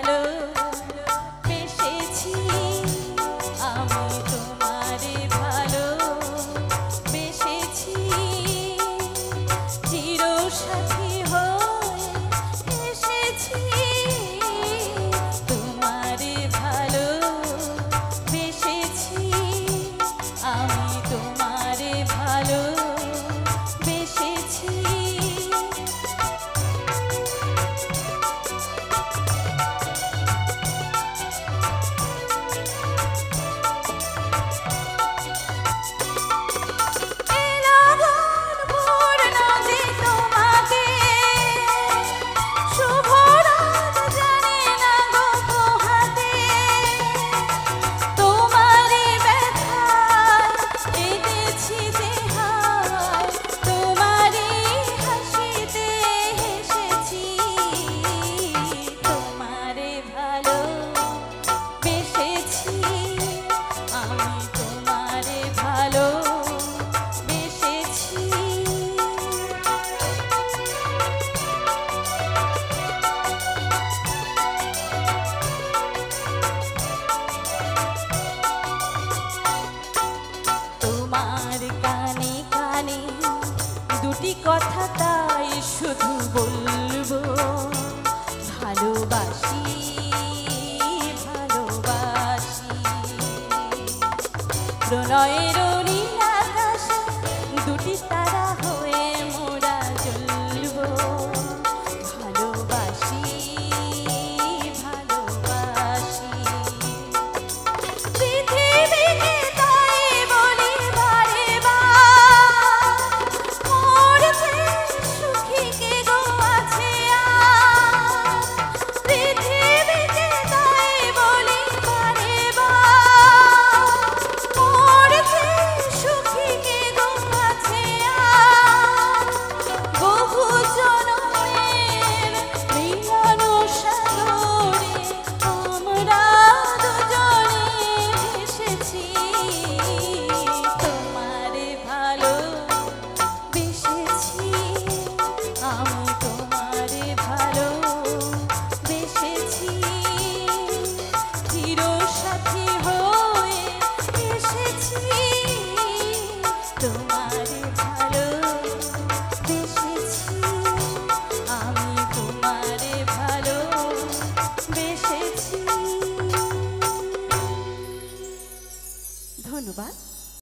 ভালো বেসেছি, আমি তোমারে ভালো বেসেছি, চিরসাথী হয়ে এসেছি, তোমারে ভালো বেসেছি, আমি তোমারে ভালো বেসেছি। কানে কানে দুটি কথা তাই শুধু বলবো, ভালোবাসি ভালোবাসি। প্রণয়ের নীল আকাশে দুটি তারা হয়ে মোরা জ্বলবো, ভালোবাসি ভালোবাসি। পৃথিবীকে তাই বলি বারে বার, মোর চেয়ে সুখী কে গো আছে আর। পৃথিবীকে তাই বলি বারে বার, মোর চেয়ে সুখী কে গো আছে আর। বহু জনমের মিলন সাগরে আমরা দুজনে ভেসেছি, তোমারে ভালো বেসেছি, আমি তোমারে ভালো বেসেছি, চিরসাথী হয়ে এসেছি, তোমার